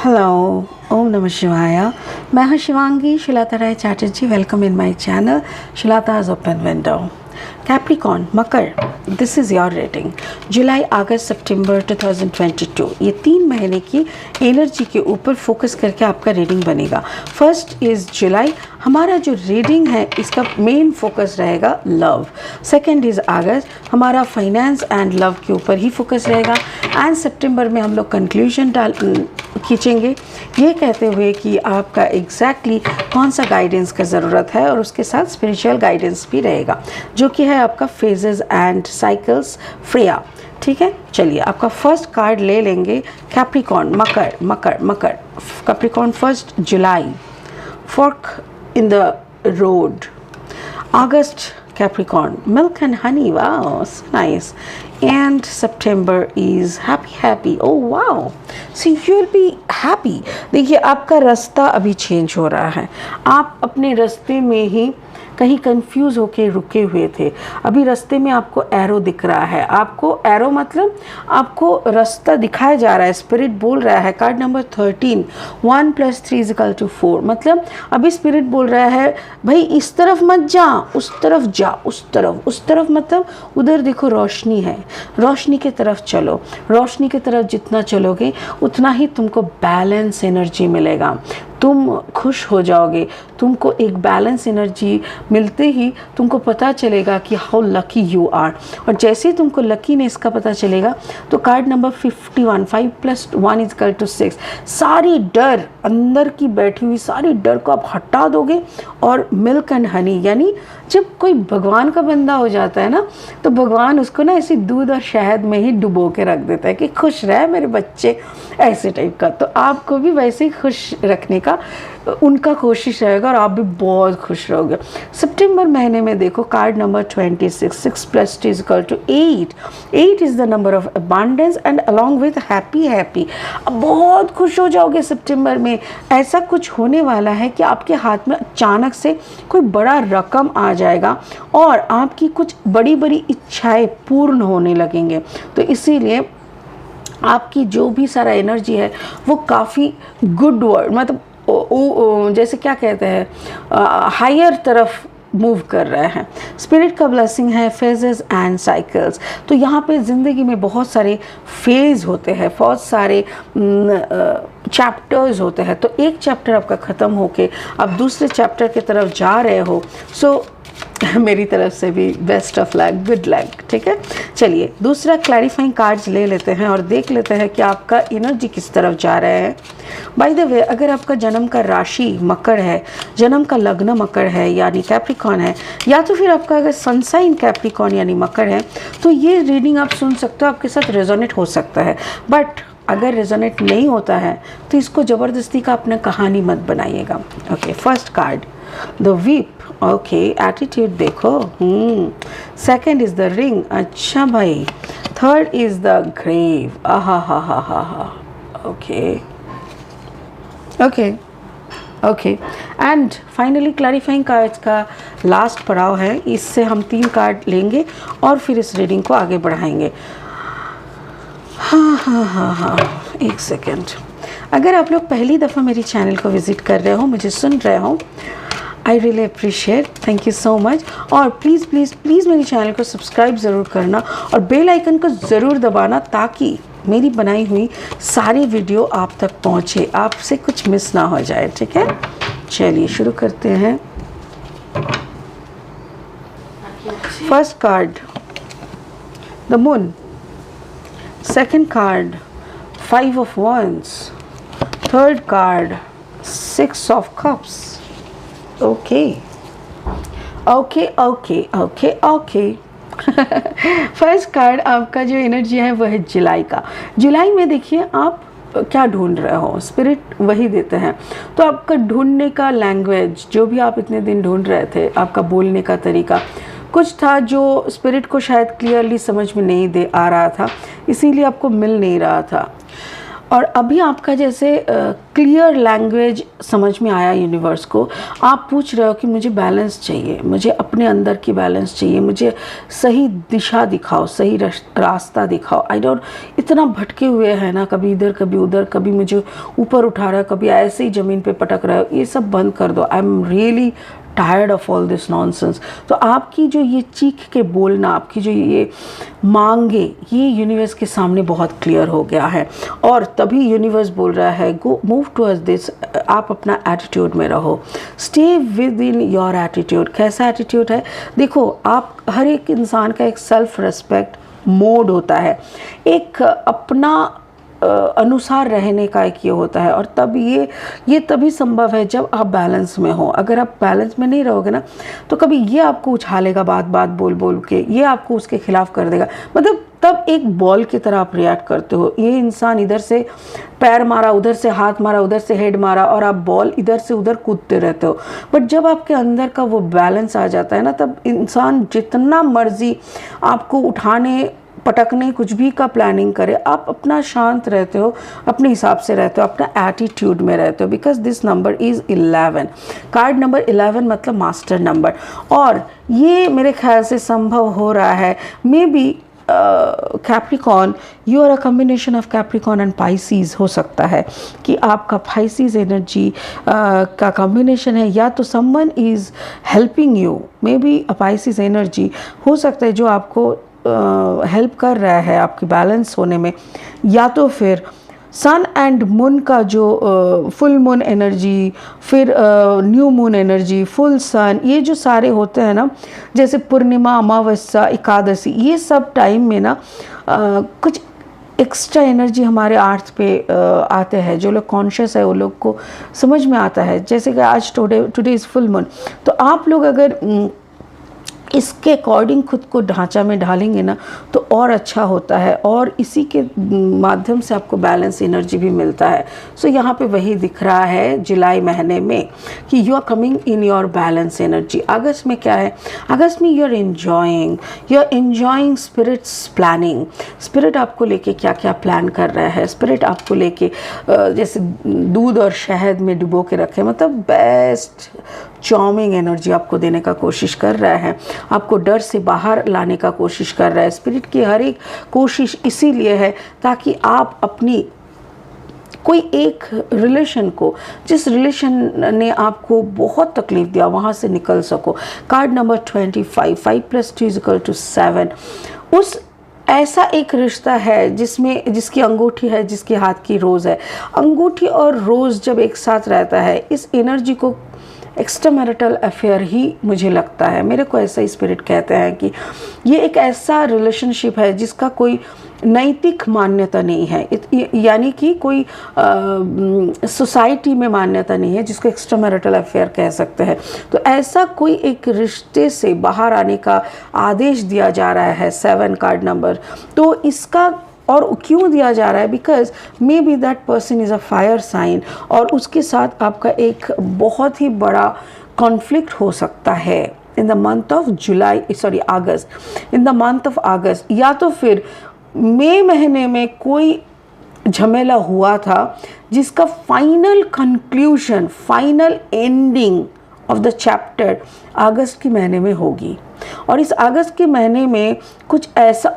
Hello, ओम नमः शिवाय। मैं हूँ Shivangi Shilata Rai Chatterjee. Welcome in my channel Shilata's open window. Capricorn मकर, this is your rating July August September 2022। ये 3 महीने की एनर्जी के ऊपर फोकस करके आपका रीडिंग बनेगा। फर्स्ट इज़ जुलाई, हमारा जो रीडिंग है इसका मेन फोकस रहेगा लव। सेकंड इज़ अगस्त, हमारा फाइनेंस एंड लव के ऊपर ही फोकस रहेगा। एंड सितंबर में हम लोग कंक्लूजन खींचेंगे, ये कहते हुए कि आपका एग्जैक्टली कौन सा गाइडेंस का ज़रूरत है, और उसके साथ स्पिरिचुअल गाइडेंस भी रहेगा जो कि है आपका फेजेस एंड साइकिल्स फ्रेया। ठीक है, चलिए आपका फर्स्ट कार्ड ले लेंगे। Capricorn Makar Makar Makar Capricorn first July, fork in the road. August, Capricorn, milk and honey. Wow, so nice. And September is happy. Oh wow, so you'll be happy. देखिए आपका रास्ता अभी change हो रहा है। आप अपने रास्ते में ही कहीं कंफ्यूज होके रुके हुए थे, अभी रास्ते में आपको एरो दिख रहा है। आपको एरो मतलब आपको रास्ता दिखाया जा रहा है, स्पिरिट बोल रहा है। Card number 13, 1 + 3 = 4। मतलब अभी स्पिरिट बोल रहा है भाई इस तरफ मत जा, उस तरफ जा, उस तरफ मतलब उधर देखो रोशनी है, रोशनी की तरफ चलो। रोशनी की तरफ जितना चलोगे उतना ही तुमको बैलेंस एनर्जी मिलेगा, तुम खुश हो जाओगे। तुमको एक बैलेंस एनर्जी मिलते ही तुमको पता चलेगा कि हाउ लकी यू आर। और जैसे ही तुमको लकीनेस का पता चलेगा तो कार्ड नंबर 51, 5 + 1 = 6। सारी डर अंदर की बैठी हुई सारी डर को आप हटा दोगे। और मिल्क एंड हनी, यानी जब कोई भगवान का बंदा हो जाता है ना, तो भगवान उसको ना ऐसे दूध और शहद में ही डुबो के रख देता है कि खुश रहे मेरे बच्चे, ऐसे टाइप का। तो आपको भी वैसे ही खुश रखने का उनका कोशिश रहेगा और आप भी बहुत खुश रहोगे। सितंबर महीने में देखो card number 26, 6 + 2 = 8। 8 is the number of abundance and along with happy. अब बहुत खुश हो जाओगे सितंबर में। ऐसा कुछ होने वाला है कि आपके हाथ में अचानक से कोई बड़ा रकम आ जाएगा और आपकी कुछ बड़ी बड़ी इच्छाएं पूर्ण होने लगेंगे। तो इसीलिए आपकी जो भी सारा एनर्जी है वो काफ़ी गुड वर्ड, मतलब जैसे क्या कहते हैं, हायर तरफ मूव कर रहे हैं। स्पिरिट का ब्लेसिंग है फेजेस एंड साइकिल्स। तो यहाँ पे ज़िंदगी में बहुत सारे फेज़ होते हैं, बहुत सारे चैप्टर्स होते हैं। तो एक चैप्टर आपका ख़त्म होके आप दूसरे चैप्टर की तरफ जा रहे हो। सो मेरी तरफ से भी best of luck, good luck. ठीक है, चलिए दूसरा क्लैरिफाइंग कार्ड्स ले लेते हैं और देख लेते हैं कि आपका एनर्जी किस तरफ जा रहा है। बाय द वे, अगर आपका जन्म का राशि मकर है, जन्म का लग्न मकर है यानी कैप्रिकॉर्न है, या तो फिर आपका अगर सनसाइन कैप्रिकॉर्न यानी मकर है, तो ये रीडिंग आप सुन सकते हो, आपके साथ रेजोनेट हो सकता है। बट अगर रेजोनेट नहीं होता है तो इसको ज़बरदस्ती का अपना कहानी मत बनाइएगा। Okay, first card the weep. Okay, attitude देखो। Second is the ring. अच्छा भाई, थर्ड इज द ग्रेव। आहा हा हा हा हा। Okay okay okay, and finally clarifying cards का लास्ट पड़ाव है। इससे हम 3 कार्ड लेंगे और फिर इस रीडिंग को आगे बढ़ाएंगे। हाँ, एक सेकेंड। अगर आप लोग पहली दफ़ा मेरी चैनल को विज़िट कर रहे हो, मुझे सुन रहे हो, I really appreciate, thank you so much. और प्लीज़ प्लीज़ प्लीज़ मेरी चैनल को सब्सक्राइब ज़रूर करना और बेल आइकन को ज़रूर दबाना ताकि मेरी बनाई हुई सारी वीडियो आप तक पहुँचे, आपसे कुछ मिस ना हो जाए। ठीक है, चलिए शुरू करते हैं। First card the moon, second card 5 of Wands, third card 6 of Cups। Okay okay okay okay okay. First card आपका जो एनर्जी है वो है जुलाई का। जुलाई में देखिए आप क्या ढूंढ रहे हो, स्पिरिट वही देते हैं। तो आपका ढूंढने का लैंग्वेज, जो भी आप इतने दिन ढूंढ रहे थे, आपका बोलने का तरीका कुछ था जो स्पिरिट को शायद क्लियरली समझ में नहीं आ रहा था, इसीलिए आपको मिल नहीं रहा था। और अभी आपका जैसे क्लियर लैंग्वेज समझ में आया यूनिवर्स को, आप पूछ रहे हो कि मुझे बैलेंस चाहिए, मुझे अपने अंदर की बैलेंस चाहिए, मुझे सही दिशा दिखाओ, सही रास्ता दिखाओ। आई डोंट, इतना भटके हुए हैं ना, कभी इधर कभी उधर, कभी मुझे ऊपर उठा रहा है, कभी ऐसे ही ज़मीन पे पटक रहा है, ये सब बंद कर दो। I am really tired of all this nonsense. तो आपकी जो ये चीख के बोलना, आपकी जो ये मांगे, ये यूनिवर्स के सामने बहुत क्लियर हो गया है। और तभी यूनिवर्स बोल रहा है गो मूव टुवर्ड्स दिस। आप अपना एटीट्यूड में रहो, stay with in your attitude. कैसा एटीट्यूड है? देखो, आप हर एक इंसान का एक सेल्फ रिस्पेक्ट मोड होता है, एक अपना अनुसार रहने का एक ये होता है। और तब ये तभी संभव है जब आप बैलेंस में हो। अगर आप बैलेंस में नहीं रहोगे ना, तो कभी ये आपको उछालेगा बात बात बोल बोल के, ये आपको उसके खिलाफ कर देगा। मतलब तब एक बॉल की तरह आप रिएक्ट करते हो। ये इंसान इधर से पैर मारा, उधर से हाथ मारा, उधर से हेड मारा, और आप बॉल इधर से उधर कूदते रहते हो। बट जब आपके अंदर का वो बैलेंस आ जाता है ना, तब इंसान जितना मर्जी आपको उठाने पटकने कुछ भी का प्लानिंग करे, आप अपना शांत रहते हो, अपने हिसाब से रहते हो, अपना एटीट्यूड में रहते हो। Because this number is 11, card number 11 मतलब मास्टर नंबर। और ये मेरे ख्याल से संभव हो रहा है, may be Capricorn, you are a combination of Capricorn and Pisces. हो सकता है कि आपका पाइसीज एनर्जी का कॉम्बिनेशन है, या तो someone is helping you, may be a Pisces energy हो सकता है जो आपको हेल्प कर रहा है आपकी बैलेंस होने में। या तो फिर सन एंड मून का जो फुल मून एनर्जी, फिर न्यू मून एनर्जी, फुल सन, ये जो सारे होते हैं ना, जैसे पूर्णिमा, अमावस्या, एकादशी, ये सब टाइम में ना कुछ एक्स्ट्रा एनर्जी हमारे अर्थ पे आते हैं। जो लोग कॉन्शियस है वो लोग को समझ में आता है। जैसे कि आज टुडे इज़ फुल मून, तो आप लोग अगर इसके अकॉर्डिंग खुद को ढांचा में ढालेंगे ना, तो और अच्छा होता है, और इसी के माध्यम से आपको बैलेंस एनर्जी भी मिलता है। सो यहाँ पे वही दिख रहा है जुलाई महीने में कि you are coming in your balance energy. अगस्त में क्या है? अगस्त में you are enjoying spirits planning. Spirit आपको लेके क्या क्या प्लान कर रहा है, स्पिरिट आपको लेके जैसे दूध और शहद में डुबो के रखे, मतलब बेस्ट चार्मिंग एनर्जी आपको देने का कोशिश कर रहा है, आपको डर से बाहर लाने का कोशिश कर रहा है। स्पिरिट की हर एक कोशिश इसीलिए है ताकि आप अपनी कोई एक रिलेशन को, जिस रिलेशन ने आपको बहुत तकलीफ दिया, वहाँ से निकल सको। Card number 25, 5 + 2 = 7। उस ऐसा एक रिश्ता है जिसकी अंगूठी है, जिसके हाथ की रोज़ है। अंगूठी और रोज़ जब एक साथ रहता है, इस एनर्जी को एक्स्ट्रा मैरिटल अफेयर ही मुझे लगता है। मेरे को ऐसा ही स्पिरिट कहते हैं कि ये एक ऐसा रिलेशनशिप है जिसका कोई नैतिक मान्यता नहीं है, यानी कि कोई सोसाइटी में मान्यता नहीं है, जिसको एक्स्ट्रा मैरिटल अफेयर कह सकते हैं। तो ऐसा कोई एक रिश्ते से बाहर आने का आदेश दिया जा रहा है 7 कार्ड नंबर। तो इसका और क्यों दिया जा रहा है? Because may be that person is a fire sign, और उसके साथ आपका एक बहुत ही बड़ा कॉन्फ्लिक्ट हो सकता है in the month of August, in the month of अगस्त। या तो फिर मई महीने में कोई झमेला हुआ था जिसका final conclusion, final ending of the chapter अगस्त के महीने में होगी। और इस अगस्त के महीने में कुछ ऐसा,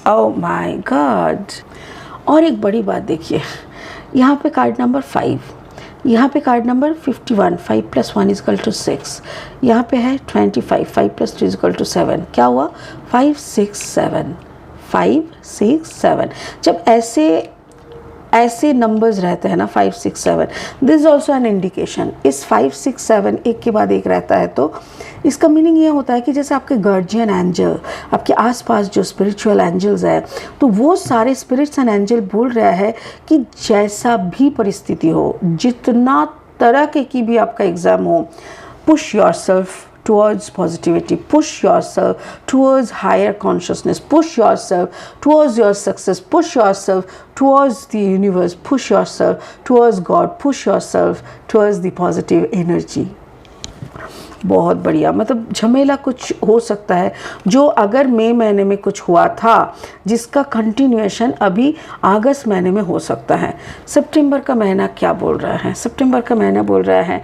ओह माय गॉड। और एक बड़ी बात देखिए, यहाँ पे कार्ड नंबर 5, यहाँ पे कार्ड नंबर 51, 5 + 1 = 6, यहाँ पे है 25, 5 + 2 = 7। क्या हुआ? 5 6 7, 5 6 7। जब ऐसे नंबर्स रहते हैं ना, 5 6 7, this is also an indication. इस 5 6 7 एक के बाद एक रहता है, तो इसका मीनिंग ये होता है कि जैसे आपके गार्जियन एंजल, आपके आसपास जो स्पिरिचुअल एंजल्स है, तो वो सारे स्पिरिट्स एंड एंजल बोल रहा है कि जैसा भी परिस्थिति हो, जितना तरह की भी आपका एग्ज़ाम हो, push yourself towards positivity, push yourself towards higher consciousness, push yourself towards your success, push yourself towards the universe, push yourself towards God, push yourself towards the positive energy. बहुत बढ़िया, मतलब झमेला कुछ हो सकता है जो अगर मई महीने में कुछ हुआ था जिसका कंटिन्यूएशन अभी अगस्त महीने में हो सकता है। सितंबर का महीना क्या बोल रहा है? सितंबर का महीना बोल रहा है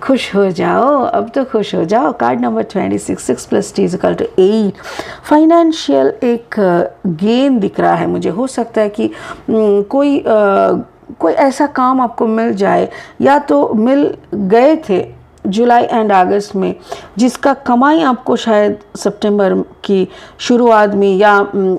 खुश हो जाओ, अब तो खुश हो जाओ। Card number 26, 6 + t = 8। फाइनेंशियल एक गेन दिख रहा है मुझे। हो सकता है कि कोई ऐसा काम आपको मिल जाए या तो मिल गए थे जुलाई एंड अगस्त में, जिसका कमाई आपको शायद सितंबर की शुरुआत में या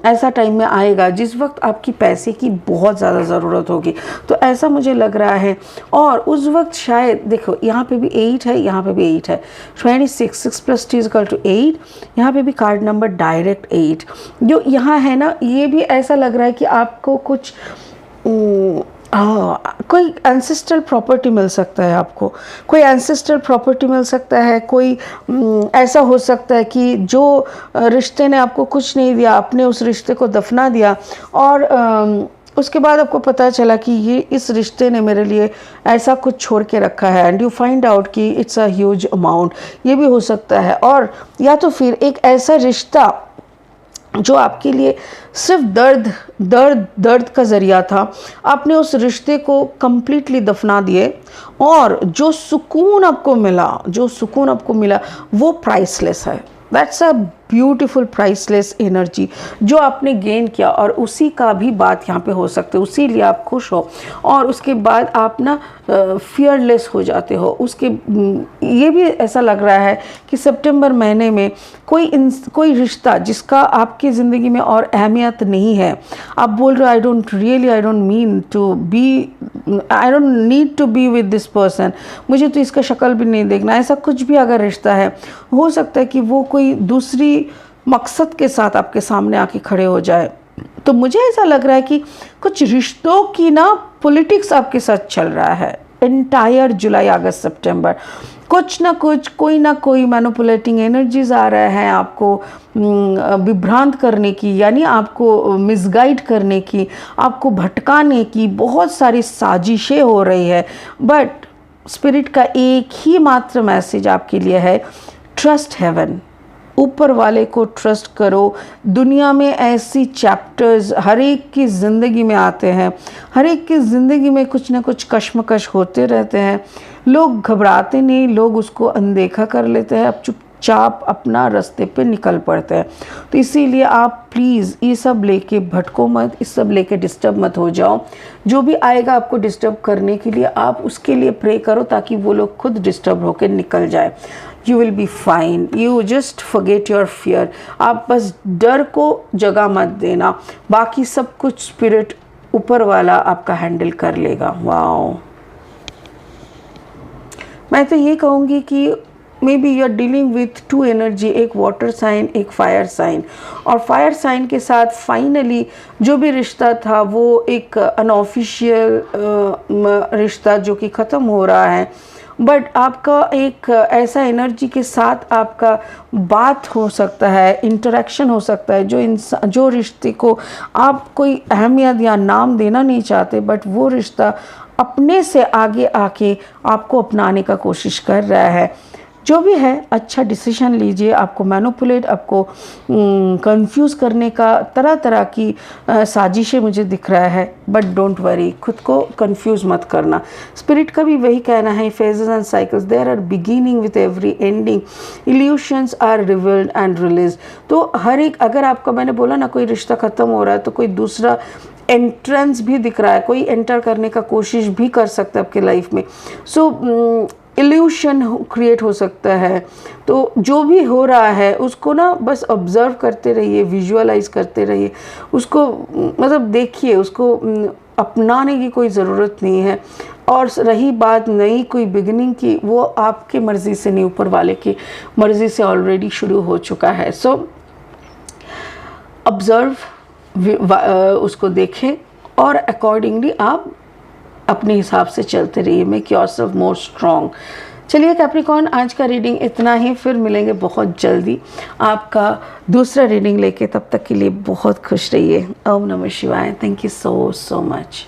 ऐसा टाइम में आएगा जिस वक्त आपकी पैसे की बहुत ज़्यादा ज़रूरत होगी। तो ऐसा मुझे लग रहा है। और उस वक्त शायद देखो यहाँ पे भी 8 है, यहाँ पे भी 8 है। 26, 6 + t = 8। यहाँ पे भी कार्ड नंबर डायरेक्ट 8 जो यहाँ है ना, ये भी ऐसा लग रहा है कि आपको कुछ कोई एंसेस्ट्रल प्रॉपर्टी मिल सकता है आपको, कोई एंसेस्ट्रल प्रॉपर्टी मिल सकता है। कोई ऐसा हो सकता है कि जो रिश्ते ने आपको कुछ नहीं दिया, आपने उस रिश्ते को दफना दिया और उसके बाद आपको पता चला कि ये इस रिश्ते ने मेरे लिए ऐसा कुछ छोड़ के रखा है एंड यू फाइंड आउट कि इट्स अ ह्यूज अमाउंट। ये भी हो सकता है। और या तो फिर एक ऐसा रिश्ता जो आपके लिए सिर्फ दर्द का ज़रिया था, आपने उस रिश्ते को कम्प्लीटली दफना दिए और जो सुकून आपको मिला वो प्राइसलेस है। That's a beautiful priceless energy जो आपने गेन किया और उसी का भी बात यहाँ पे हो सकते, उसी लिए आप खुश हो और उसके बाद आप ना फियरलेस हो जाते हो। उसके ये भी ऐसा लग रहा है कि सितंबर महीने में कोई रिश्ता जिसका आपकी ज़िंदगी में और अहमियत नहीं है, आप बोल रहे हो I don't need to be with this person, मुझे तो इसका शक्ल भी नहीं देखना। ऐसा कुछ भी अगर रिश्ता है, हो सकता है कि वो कोई दूसरी मकसद के साथ आपके सामने आके खड़े हो जाए। तो मुझे ऐसा लग रहा है कि कुछ रिश्तों की ना पॉलिटिक्स आपके साथ चल रहा है। एंटायर जुलाई, अगस्त, सितंबर कुछ ना कुछ, कोई ना कोई मैनिपुलेटिंग एनर्जीज आ रहा है आपको विभ्रांत करने की, यानी आपको मिसगाइड करने की, आपको भटकाने की बहुत सारी साजिशें हो रही है। बट स्पिरिट का एक ही मात्र मैसेज आपके लिए है, ट्रस्ट हेवन। ऊपर वाले को ट्रस्ट करो। दुनिया में ऐसी चैप्टर्स हर एक की ज़िंदगी में आते हैं, हर एक की ज़िंदगी में कुछ ना कुछ कश्मकश होते रहते हैं। लोग घबराते नहीं, लोग उसको अनदेखा कर लेते हैं, अब चुपचाप अपना रास्ते पे निकल पड़ते हैं। तो इसीलिए आप प्लीज़ ये सब लेके भटको मत, इस सब लेके डिस्टर्ब मत हो जाओ। जो भी आएगा आपको डिस्टर्ब करने के लिए, आप उसके लिए प्रे करो ताकि वो लोग खुद डिस्टर्ब होकर निकल जाए। You will be fine. You just forget your fear. आप बस डर को जगह मत देना, बाकी सब कुछ स्पिरिट ऊपर वाला आपका हैंडल कर लेगा। वाओ, मैं तो ये कहूँगी कि may be you are dealing with two energy, एक वाटर साइन, एक फायर साइन। और फायर साइन के साथ फाइनली जो भी रिश्ता था वो एक अनऑफिशियल रिश्ता जो कि ख़त्म हो रहा है, बट आपका एक ऐसा एनर्जी के साथ आपका बात हो सकता है, इंटरेक्शन हो सकता है, जो रिश्ते को आप कोई अहमियत या नाम देना नहीं चाहते, बट वो रिश्ता अपने से आगे आके आपको अपनाने का कोशिश कर रहा है। जो भी है अच्छा डिसीजन लीजिए। आपको मैनिपुलेट, आपको कंफ्यूज करने का तरह तरह की साजिशें मुझे दिख रहा है, बट डोंट वरी, खुद को कंफ्यूज मत करना। स्पिरिट का भी वही कहना है, phases and cycles there are beginning with every ending, illusions are revealed and release. तो हर एक, अगर आपका, मैंने बोला ना, कोई रिश्ता ख़त्म हो रहा है तो कोई दूसरा एंट्रेंस भी दिख रहा है, कोई एंटर करने का कोशिश भी कर सकता है आपके लाइफ में। सो इल्यूशन क्रिएट हो सकता है। तो जो भी हो रहा है उसको ना बस ऑब्ज़र्व करते रहिए, विजुअलाइज करते रहिए, उसको मतलब देखिए, उसको अपनाने की कोई ज़रूरत नहीं है। और रही बात नई कोई बिगिनिंग की, वो आपके मर्ज़ी से नहीं, ऊपर वाले की मर्ज़ी से ऑलरेडी शुरू हो चुका है। सो ऑब्ज़र्व, उसको देखें और अकॉर्डिंगली आप अपने हिसाब से चलते रहिए। Make yourself more strong. चलिए कैप्रिकॉर्न, आज का रीडिंग इतना ही, फिर मिलेंगे बहुत जल्दी आपका दूसरा रीडिंग लेके। तब तक के लिए बहुत खुश रहिए। ओम नमः शिवाय। Thank you so much.